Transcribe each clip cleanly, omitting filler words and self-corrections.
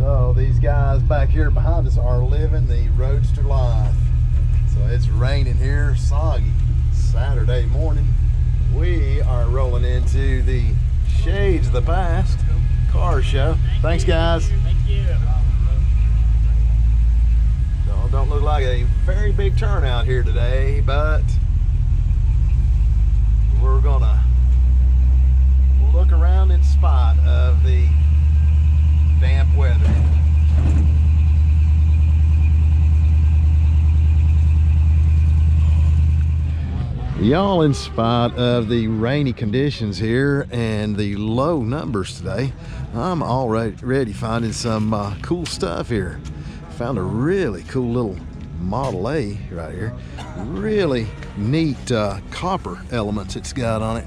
So these guys back here behind us are living the roadster life. So it's raining here, soggy Saturday morning. We are rolling into the Shades of the Past car show. Thanks, guys. Thank you. Don't look like a very big turnout here today, but we're gonna look around in spite of the damp weather. Y'all, in spite of the rainy conditions here and the low numbers today, I'm already finding some cool stuff here. Found a really cool little Model A right here. Really neat copper elements it's got on it.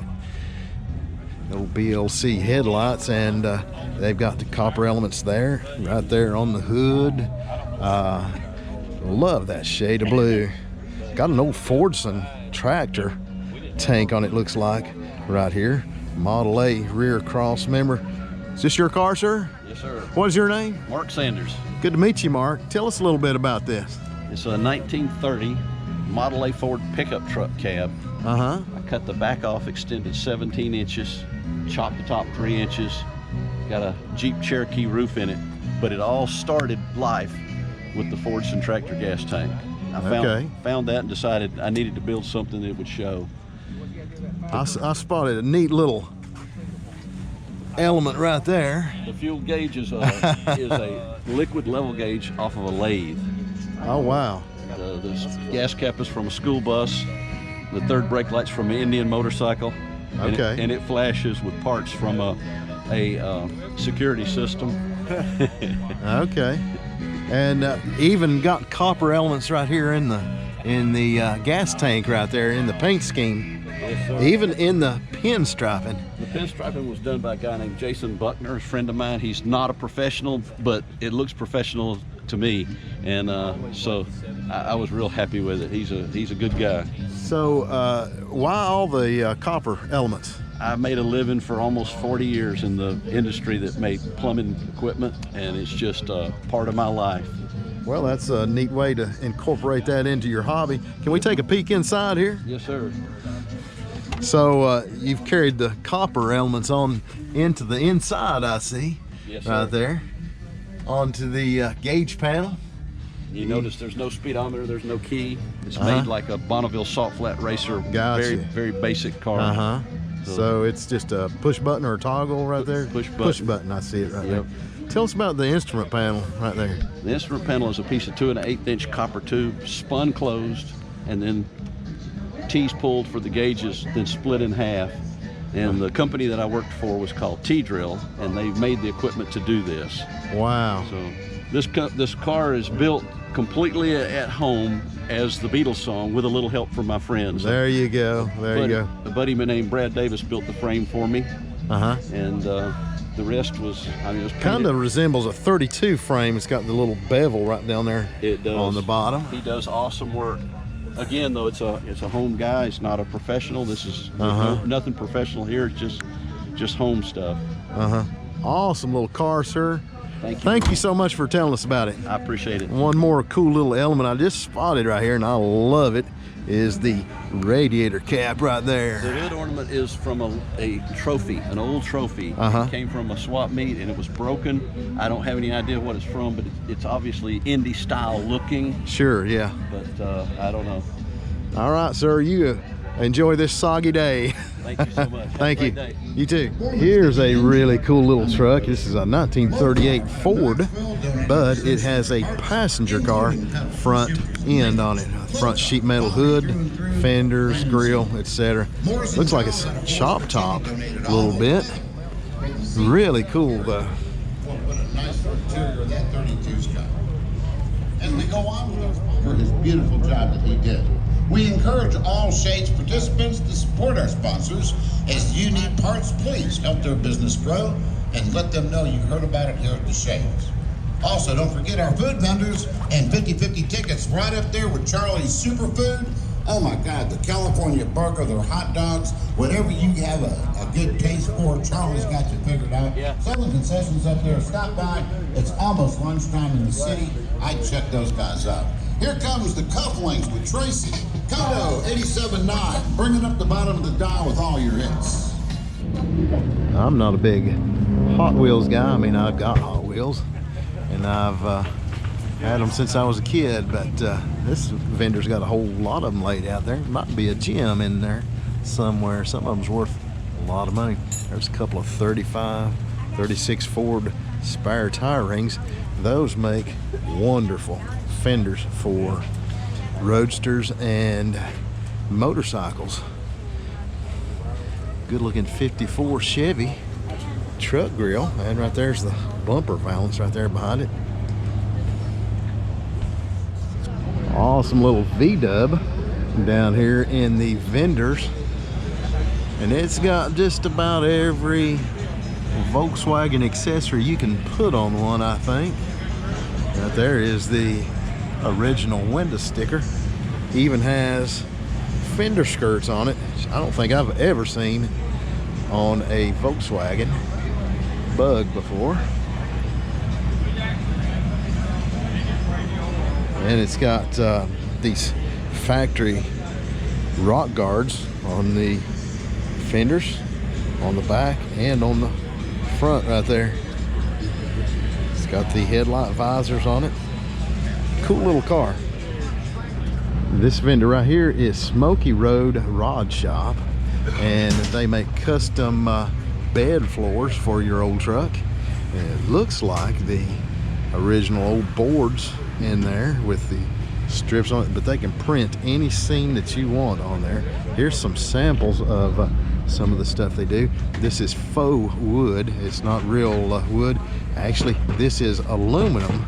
Old BLC headlights, and they've got the copper elements there, right there on the hood. Love that shade of blue. Got an old Fordson tractor tank on it, looks like, right here. Model A rear cross member. Is this your car, sir? Yes, sir. What is your name? Mark Sanders. Good to meet you, Mark. Tell us a little bit about this. It's a 1930 Model A Ford pickup truck cab. Uh-huh. I cut the back off, extended 17 inches, chopped the top 3 inches, got a Jeep Cherokee roof in it, but it all started life with the Fordson tractor gas tank. I found that and decided I needed to build something that would show. I spotted a neat little element right there. The fuel gauge is a liquid level gauge off of a lathe. Oh, wow. The gas cap is from a school bus. The third brake light's from an Indian motorcycle. Okay. And it flashes with parts from a security system. Okay. And even got copper elements right here in the gas tank right there in the paint scheme. Yes, sir. Even in the pinstriping. The pinstriping was done by a guy named Jason Buckner, a friend of mine. He's not a professional, but it looks professional to me, and so I was real happy with it. He's a good guy. So why all the copper elements? I made a living for almost 40 years in the industry that made plumbing equipment, and it's just part of my life. Well, that's a neat way to incorporate that into your hobby. Can we take a peek inside here? Yes, sir. So you've carried the copper elements on into the inside, I see. Yes, sir. Right there. Onto the gauge panel. You notice there's no speedometer, there's no key. It's made like a Bonneville salt flat racer. Gotcha. Very basic car. Uh-huh. So it's just a push button or a toggle right there? Push button. Push button, I see it right there. Tell us about the instrument panel right there. The instrument panel is a piece of 2 1/8 inch copper tube, spun closed, and then T's pulled for the gauges, then split in half. And the company that I worked for was called T-Drill, and they made the equipment to do this. Wow. So this car is built completely at home as the Beatles song, with a little help from my friends. There you go. There you go. A buddy named Brad Davis built the frame for me. Uh-huh. And the rest was, it was kind of resembles a 32 frame. It's got the little bevel right down there. It does. On the bottom. He does awesome work. Again, though, it's a home guy. It's not a professional. This is nothing professional here. It's just home stuff. Awesome little car, sir. Thank you. Thank you so much for telling us about it. I appreciate it. One more cool little element I just spotted right here, and I love it, is the radiator cap right there. The hood ornament is from a trophy, an old trophy. It came from a swap meet, and it was broken. I don't have any idea what it's from, but it's obviously indie style looking. Sure, yeah. But I don't know. All right, sir, you enjoy this soggy day. Thank you so much. Thank you. Day. You too. Here's a really cool little truck. This is a 1938 Ford, but it has a passenger car front end on it. Front sheet metal hood, fenders, grill, etc. Looks like it's chop top a little bit. Really cool though. What a nice interior that 32's got. And we go on with for his beautiful job that he did. We encourage all Shades participants to support our sponsors. As you need parts, please help their business grow and let them know you heard about it here at the Shades. Also, don't forget our food vendors and 50/50 tickets right up there with Charlie's Superfood Oh my God, the California burger, their hot dogs, whatever you have a good taste for, Charlie's got you figured out. Yeah. Some of the concessions up there, stop by. It's almost lunchtime in the city. I'd check those guys out. Here comes the cufflinks with Tracy. Kodo 87.9, bringing up the bottom of the dial with all your hits. I'm not a big Hot Wheels guy. I mean, I've got Hot Wheels, and I've had them since I was a kid, but this vendor's got a whole lot of them laid out there. Might be a gem in there somewhere. Some of them's worth a lot of money. There's a couple of 35, 36 Ford spare tire rings. Those make wonderful fenders for roadsters and motorcycles. Good looking 54 Chevy truck grill, and right there's the bumper valance right there behind it. Awesome little V-dub down here in the vendors, and it's got just about every Volkswagen accessory you can put on one, I think. Right there is the original window sticker. Even has fender skirts on it. I don't think I've ever seen on a Volkswagen Bug before. And it's got these factory rock guards on the fenders, on the back and on the front right there. It's got the headlight visors on it. Cool little car. This vendor right here is Smoky Rod Shop, and they make custom bed floors for your old truck. And it looks like the original old boards in there with the strips on it, but they can print any scene that you want on there. Here's some samples of some of the stuff they do. This is faux wood. It's not real wood. Actually, this is aluminum,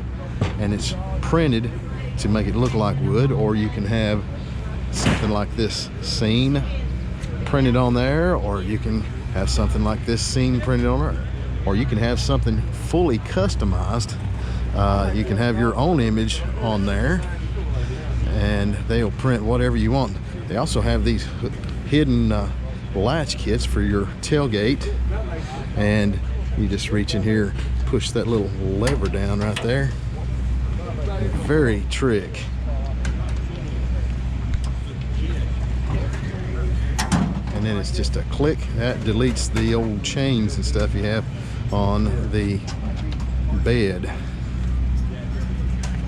and it's printed to make it look like wood. Or you can have something like this scene printed on there, or you can have something like this scene printed on there, or you can have something fully customized. You can have your own image on there, and they'll print whatever you want. They also have these hidden latch kits for your tailgate, and you just reach in here, push that little lever down right there. Very trick. And then it's just a click. That deletes the old chains and stuff you have on the bed.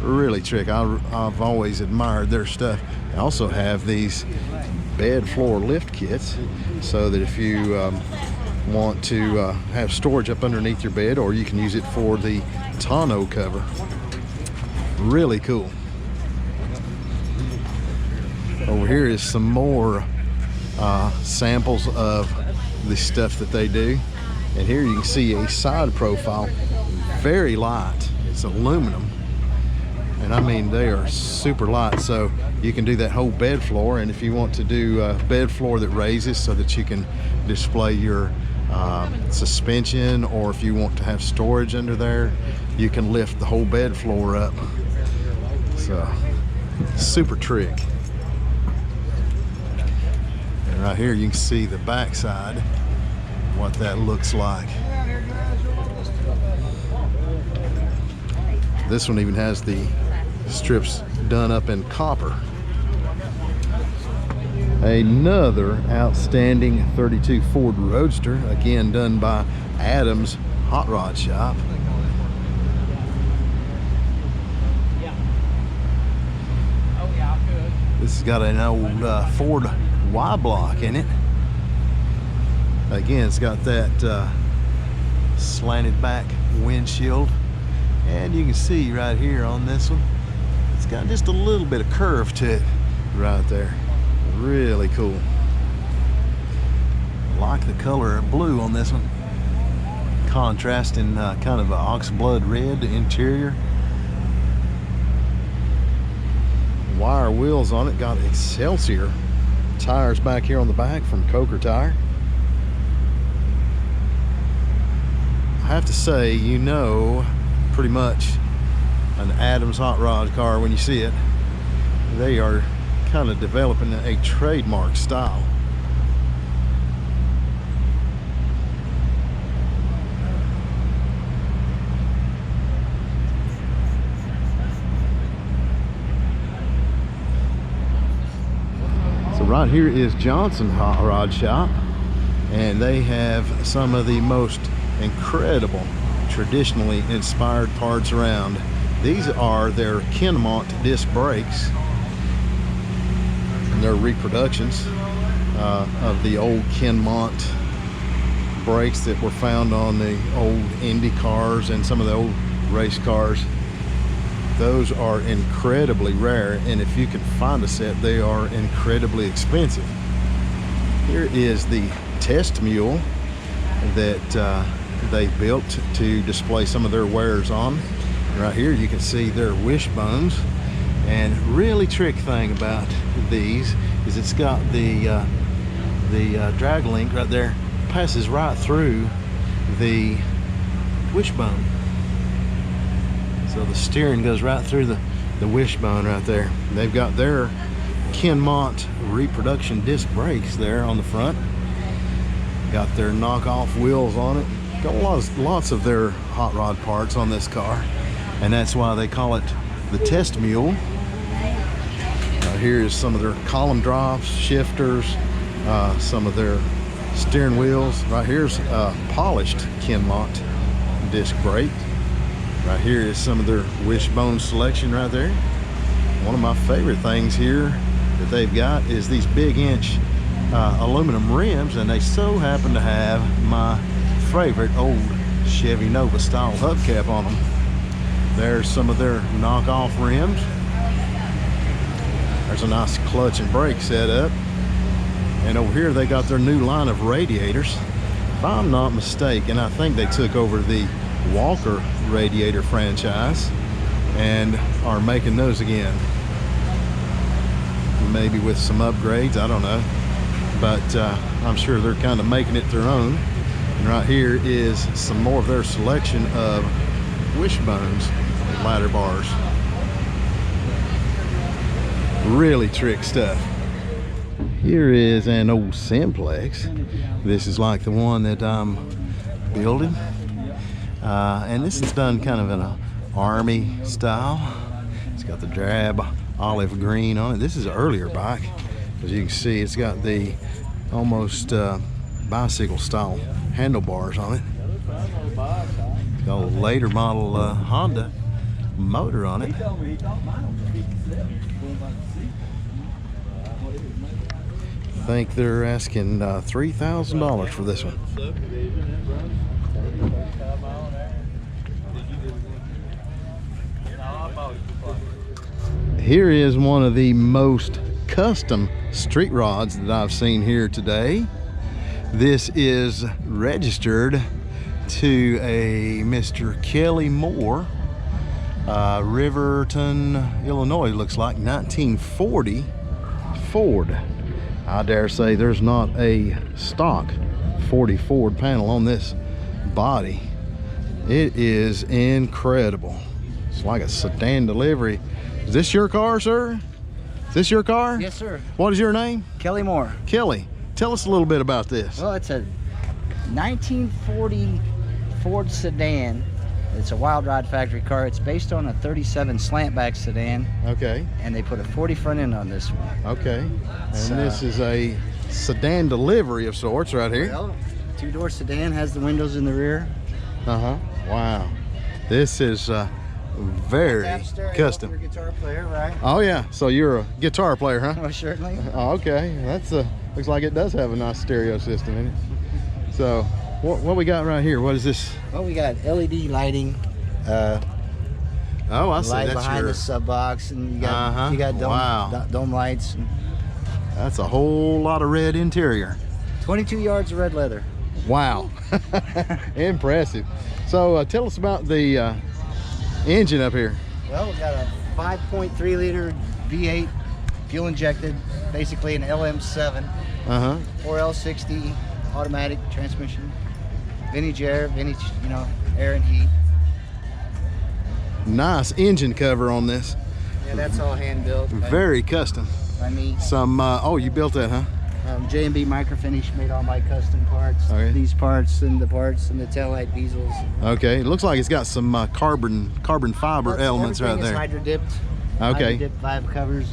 Really trick. I've always admired their stuff. They also have these bed floor lift kits, so that if you want to have storage up underneath your bed, or you can use it for the tonneau cover. Really cool. Over here is some more samples of the stuff that they do, and here you can see a side profile, very light. It's aluminum. And I mean, they are super light, so you can do that whole bed floor. And if you want to do a bed floor that raises so that you can display your suspension, or if you want to have storage under there, you can lift the whole bed floor up. So, super trick. And right here you can see the back side, what that looks like. This one even has the strips done up in copper. Another outstanding 32 Ford Roadster, again done by Adams Hot Rod Shop. This has got an old Ford Y-block in it. Again, it's got that slanted back windshield, and you can see right here on this one, it's got just a little bit of curve to it right there. Really cool. I like the color blue on this one, contrasting kind of an oxblood red interior. Wire wheels on it, got Excelsior tires back here on the back from Coker Tire. I have to say, you know pretty much an Adams Hot Rod car when you see it. They are kind of developing a trademark style. So right here is Johnson Hot Rod Shop, and they have some of the most incredible traditionally inspired parts around. These are their Kinmont disc brakes, and they're reproductions of the old Kinmont brakes that were found on the old Indy cars and some of the old race cars. Those are incredibly rare, and if you can find a set, they are incredibly expensive. Here is the test mule that they built to display some of their wares on. Right here you can see their wishbones, and really trick thing about these is it's got the drag link right there, passes right through the wishbone. So the steering goes right through the wishbone right there. They've got their Kinmont reproduction disc brakes there on the front. Got their knockoff wheels on it. Got lots of their hot rod parts on this car, and that's why they call it the test mule. Here is some of their column drops, shifters, some of their steering wheels. Right here's a polished Kinmont disc brake. Right here is some of their wishbone selection right there. One of my favorite things here that they've got is these big inch aluminum rims, and they so happen to have my favorite old Chevy Nova style hubcap on them. There's some of their knockoff rims. There's a nice clutch and brake setup. And over here they got their new line of radiators. If I'm not mistaken, I think they took over the Walker radiator franchise and are making those again, maybe with some upgrades, I don't know, but I'm sure they're kind of making it their own. And right here is some more of their selection of wishbones and ladder bars. Really trick stuff. Here is an old Simplex. This is like the one that I'm building. And this is done kind of in a army style. It's got the drab olive green on it. This is an earlier bike. As you can see, it's got the almost bicycle style handlebars on it. It's got a later model Honda motor on it. I think they're asking $3,000 for this one. Here is one of the most custom street rods that I've seen here today. This is registered to a Mr. Kelly Moore, Riverton, Illinois. Looks like 1940 Ford. I dare say there's not a stock 40 Ford panel on this body. It is incredible. It's like a sedan delivery. Is this your car, sir? Is this your car? Yes, sir. What is your name? Kelly Moore. Kelly, tell us a little bit about this. Well, it's a 1940 Ford sedan. It's a Wild Ride factory car. It's based on a 37 slantback sedan. Okay. And they put a 40 front end on this one. Okay. And this is a sedan delivery of sorts right here. Well, two-door sedan, has the windows in the rear. Uh-huh. Wow. This is very custom. You're a guitar player, right? Oh yeah, so you're a guitar player, huh? Well, certainly. Oh, okay, that's looks like it does have a nice stereo system in it. So what we got right here? What is this? Well, we got LED lighting. Oh, I see. Light That's behind your the sub box, and you got dome, wow. Dome lights. And that's a whole lot of red interior. 22 yards of red leather. Wow. Impressive. So tell us about the engine up here. Well, we got a 5.3 liter V8 fuel injected, basically an LM7. 4L60 automatic transmission, vintage air, air and heat. Nice engine cover on this. Yeah, that's all hand built. Very custom. by me. Some, oh, you built that, huh? J&B Microfinish made all my custom parts. Okay. These parts and the taillight bezels. Okay, it looks like it's got some carbon fiber elements right there. Hydro dipped. Okay. Hydro dipped vibe covers.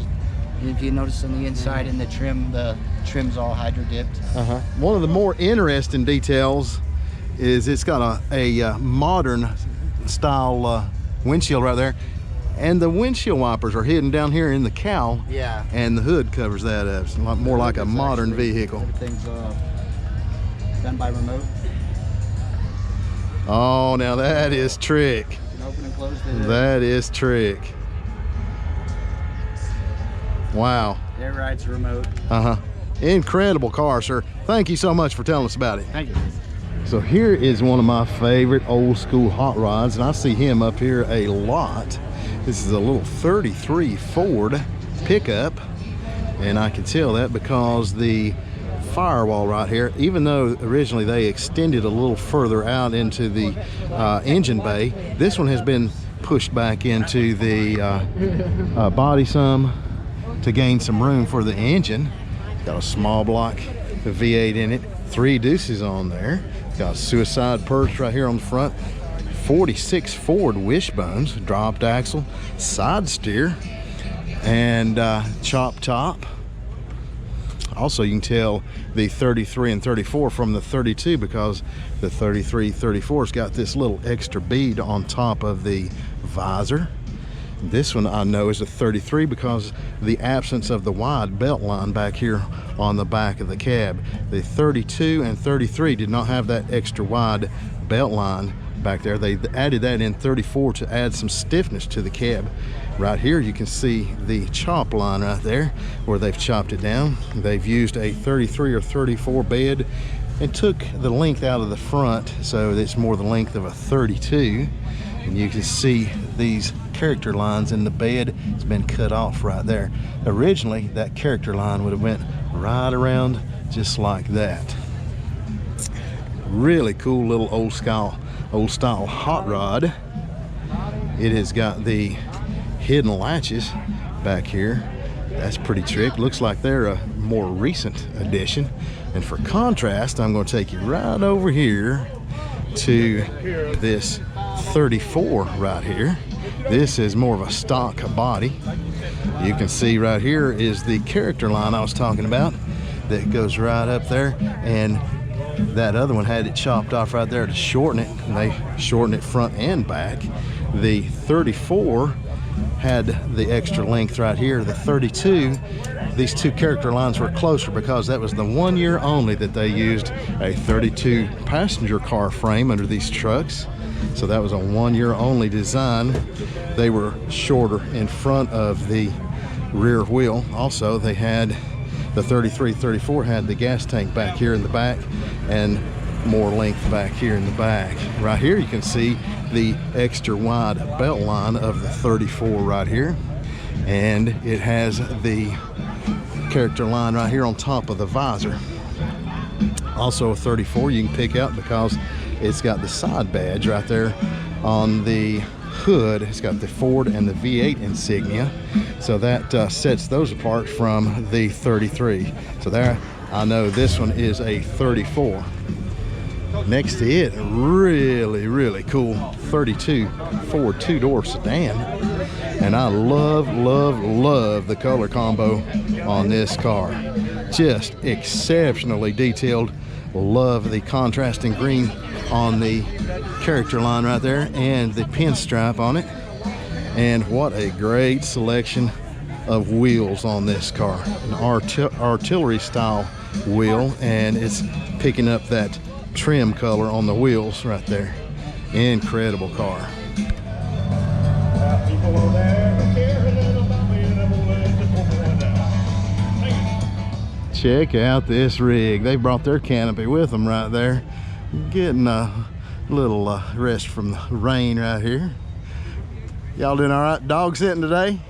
And if you notice on the inside in the trim's all hydro dipped. One of the more interesting details is it's got a modern style windshield right there. And the windshield wipers are hidden down here in the cowl. Yeah. And the hood covers that up. It's a lot more like a modern vehicle. Everything's done by remote. Oh, now that is trick. You can open and close the hood. That is trick. Wow. Air ride's remote. Incredible car, sir. Thank you so much for telling us about it. Thank you. So here is one of my favorite old school hot rods, and I see him up here a lot. This is a little 33 Ford pickup, and I can tell that because the firewall right here, even though originally they extended a little further out into the engine bay, this one has been pushed back into the body some to gain some room for the engine. It's got a small block V8 in it, 3 deuces on there. It's got a suicide perch right here on the front. 46 Ford wishbones, dropped axle, side steer, and chop top. Also, you can tell the 33 and 34 from the 32 because the 33, 34's got this little extra bead on top of the visor. This one I know is a 33 because of the absence of the wide belt line back here on the back of the cab. The 32 and 33 did not have that extra wide belt line back there. They added that in 34 to add some stiffness to the cab. Right here you can see the chop line right there where they've chopped it down. They've used a 33 or 34 bed and took the length out of the front so it's more the length of a 32, and you can see these character lines in the bed. It's been cut off right there. Originally that character line would have went right around just like that. Really cool little old style hot rod. It has got the hidden latches back here. That's pretty trick. Looks like they're a more recent addition. And for contrast, I'm going to take you right over here to this 34 right here. This is more of a stock body. You can see right here is the character line I was talking about that goes right up there, and that other one had it chopped off right there to shorten it, and they shortened it front and back. The 34 had the extra length right here. The 32, these two character lines were closer because that was the 1 year only that they used a 32 passenger car frame under these trucks. So that was a 1 year only design. They were shorter in front of the rear wheel. Also, they had the 33, 34 had the gas tank back here in the back and more length back here in the back. Right here you can see the extra wide belt line of the 34 right here, and it has the character line right here on top of the visor. Also a 34 you can pick out because it's got the side badge right there on the hood. It's got the Ford and the V8 insignia, so that sets those apart from the 33. So there, I know this one is a 34. Next to it, really cool 32 Ford 2-door sedan, and I love the color combo on this car. Just exceptionally detailed. Love the contrasting green on the character line right there and the pinstripe on it. And what a great selection of wheels on this car. An artillery style wheel, and it's picking up that trim color on the wheels right there. Incredible car. Check out this rig. They brought their canopy with them right there. Getting a little rest from the rain right here. Y'all doing all right dog sitting today?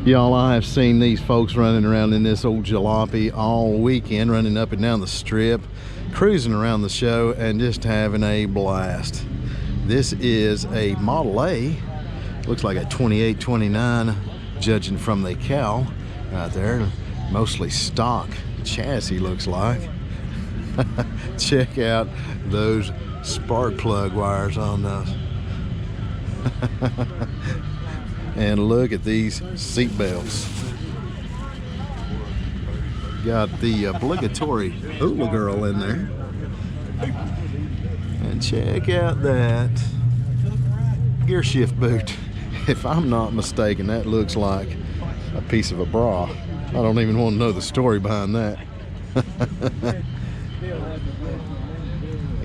Y'all, I have seen these folks running around in this old jalopy all weekend, running up and down the strip, cruising around the show, and just having a blast. This is a Model A. Looks like a 28, 29, judging from the cowl out there. Mostly stock chassis, looks like. Check out those spark plug wires on those. And look at these seat belts. Got the obligatory hula girl in there. And check out that gear shift boot. If I'm not mistaken, that looks like a piece of a bra. I don't even want to know the story behind that.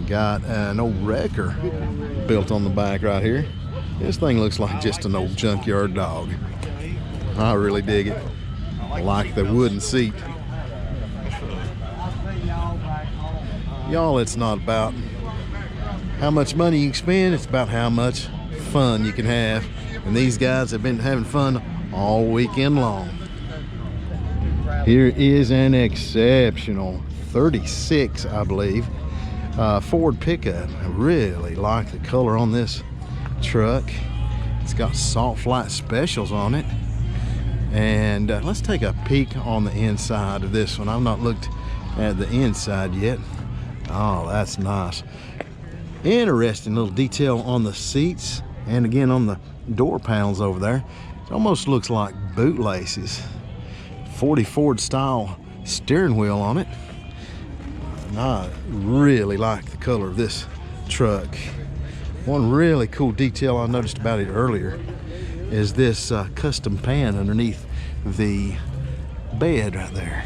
Got an old wrecker built on the back right here. This thing looks like just an old junkyard dog. I really dig it. I like the wooden seat. Y'all, it's not about how much money you can spend, it's about how much fun you can have. And these guys have been having fun all weekend long. Here is an exceptional 36, I believe, Ford pickup. I really like the color on this truck. It's got salt flat specials on it. And let's take a peek on the inside of this one. I've not looked at the inside yet. Oh, that's nice. Interesting little detail on the seats, and again on the door panels over there. It almost looks like bootlaces. 40 Ford style steering wheel on it. And I really like the color of this truck. One really cool detail I noticed about it earlier is this custom pan underneath the bed right there.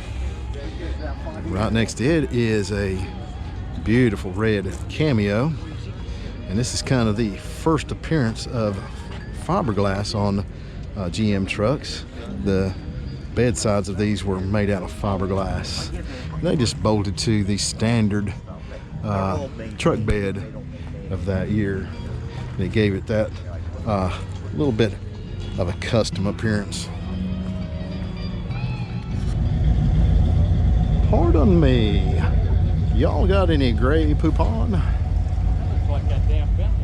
Right next to it is a beautiful red Cameo, and this is kind of the first appearance of fiberglass on GM trucks. The bed sides of these were made out of fiberglass. They just bolted to the standard truck bed of that year. They gave it that little bit of a custom appearance. Pardon me, y'all got any gray poupon? Looks like that damn Bentley.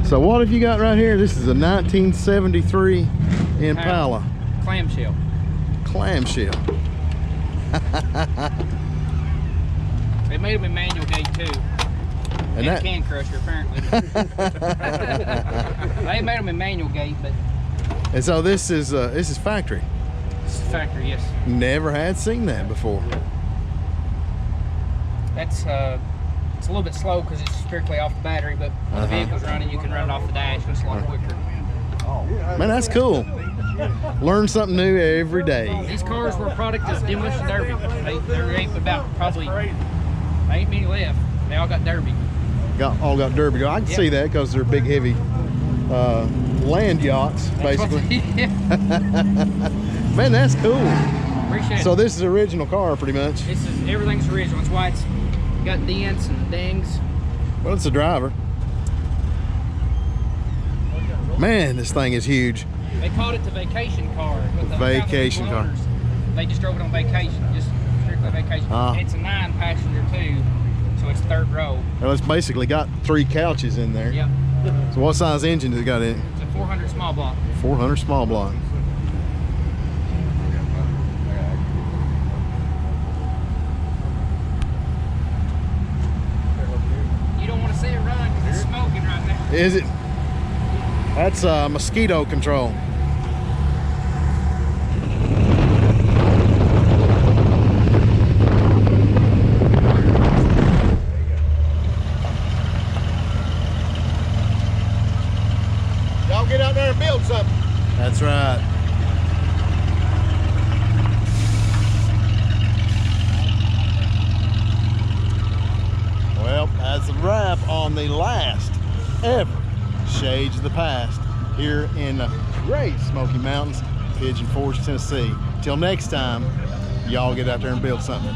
So what have you got right here? This is a 1973 Impala. Clamshell. Clamshell. They made them in manual gate too. And that can crusher apparently. They made them in manual gate, but. And so this is factory. This is factory, yes. Never had seen that before. That's it's a little bit slow because it's strictly off the battery, but when the vehicle's running, you can run it off the dash and it's a lot quicker. Man, that's cool. Learn something new every day. These cars were a product of Demolition Derby. There ain't about probably ain't many left. They all got Derby. All got Derby. I can see that because they're big, heavy land yachts, basically. Man, that's cool. Appreciate it. So this is the original car, pretty much. Everything's original. It's why it's got dents and dings. Well, it's a driver. Man, this thing is huge. They called it the vacation car. Vacation car. They just drove it on vacation, just strictly vacation. It's a 9-passenger too, so it's third row. Well, it's basically got 3 couches in there. Yep. So what size engine has it got in it? It's a 400 small block. 400 small block. You don't want to see it run because it's smoking right now. Is it? That's mosquito control. Y'all get out there and build something. That's right. Well, that's a wrap on the last ever Shades of the Past here in the great Smoky Mountains, Pigeon Forge, Tennessee. Till next time, y'all get out there and build something.